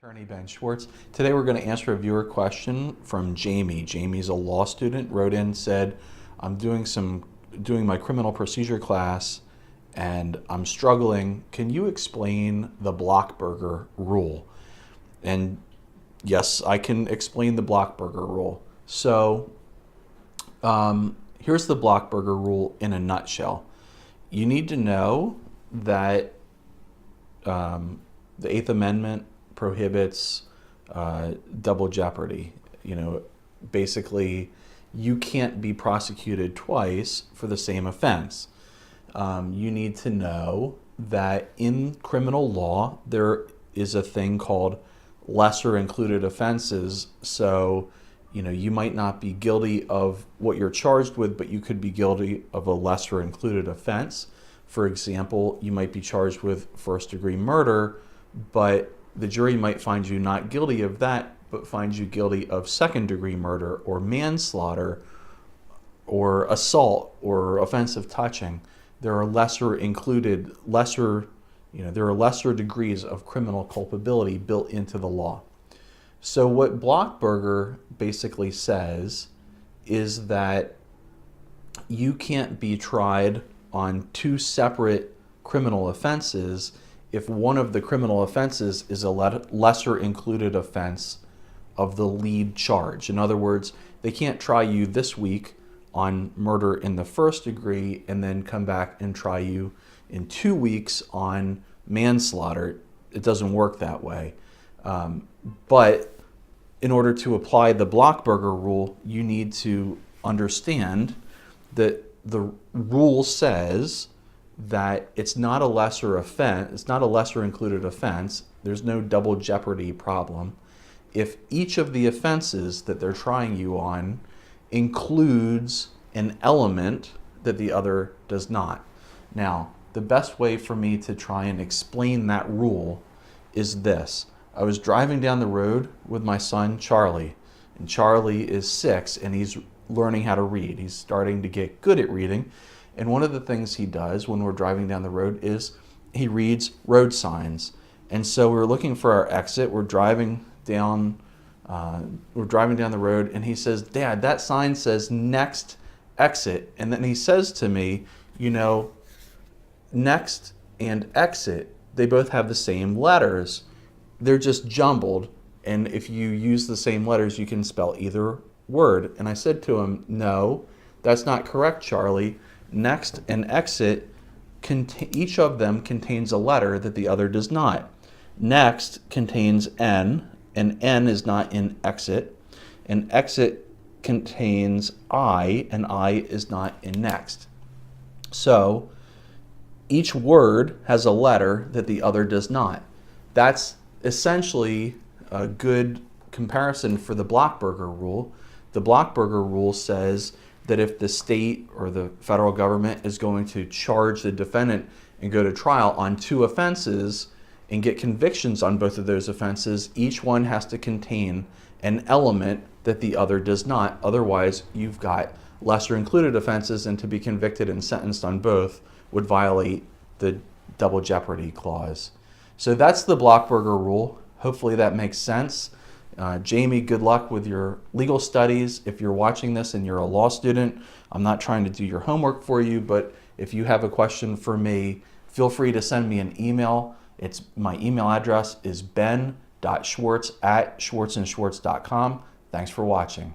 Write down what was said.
Attorney Ben Schwartz. Today we're going to answer a viewer question from Jamie. Jamie's a law student, wrote in, said, I'm doing my criminal procedure class and I'm struggling. Can you explain the Blockburger Rule? And yes, I can explain the Blockburger Rule. So here's the Blockburger Rule in a nutshell. You need to know that the Eighth Amendment prohibits double jeopardy. Basically, you can't be prosecuted twice for the same offense. You need to know that in criminal law, there is a thing called lesser included offenses. So, you might not be guilty of what you're charged with, but you could be guilty of a lesser included offense. For example, you might be charged with first-degree murder, but the jury might find you not guilty of that, but find you guilty of second-degree murder or manslaughter or assault or offensive touching. There are lesser degrees of criminal culpability built into the law. So what Blockburger basically says is that you can't be tried on two separate criminal offenses if one of the criminal offenses is a lesser included offense of the lead charge. In other words, they can't try you this week on murder in the first degree and then come back and try you in 2 weeks on manslaughter. It doesn't work that way. But in order to apply the Blockburger Rule, you need to understand that the rule says that it's not a lesser offense, it's not a lesser included offense, there's no double jeopardy problem, if each of the offenses that they're trying you on includes an element that the other does not. Now, the best way for me to try and explain that rule is this. I was driving down the road with my son, Charlie, and Charlie is 6 and he's learning how to read. He's starting to get good at reading. And one of the things he does when we're driving down the road is he reads road signs. And so we're looking for our exit. We're driving down the road, and he says, "Dad, that sign says next exit." And then he says to me, next and exit, they both have the same letters. They're just jumbled. And if you use the same letters, you can spell either word. And I said to him, "No, that's not correct, Charlie. Next and exit, each of them contains a letter that the other does not. Next contains N, and N is not in exit. And exit contains I, and I is not in next." So each word has a letter that the other does not. That's essentially a good comparison for the Blockburger Rule. The Blockburger Rule says that if the state or the federal government is going to charge the defendant and go to trial on 2 offenses and get convictions on both of those offenses, each one has to contain an element that the other does not. Otherwise, you've got lesser included offenses, and to be convicted and sentenced on both would violate the double jeopardy clause. So that's the Blockburger Rule. Hopefully that makes sense. Jamie, good luck with your legal studies. If you're watching this and you're a law student, I'm not trying to do your homework for you, but if you have a question for me, feel free to send me an email. My email address is ben.schwartz@schwartzandschwartz.com. Thanks for watching.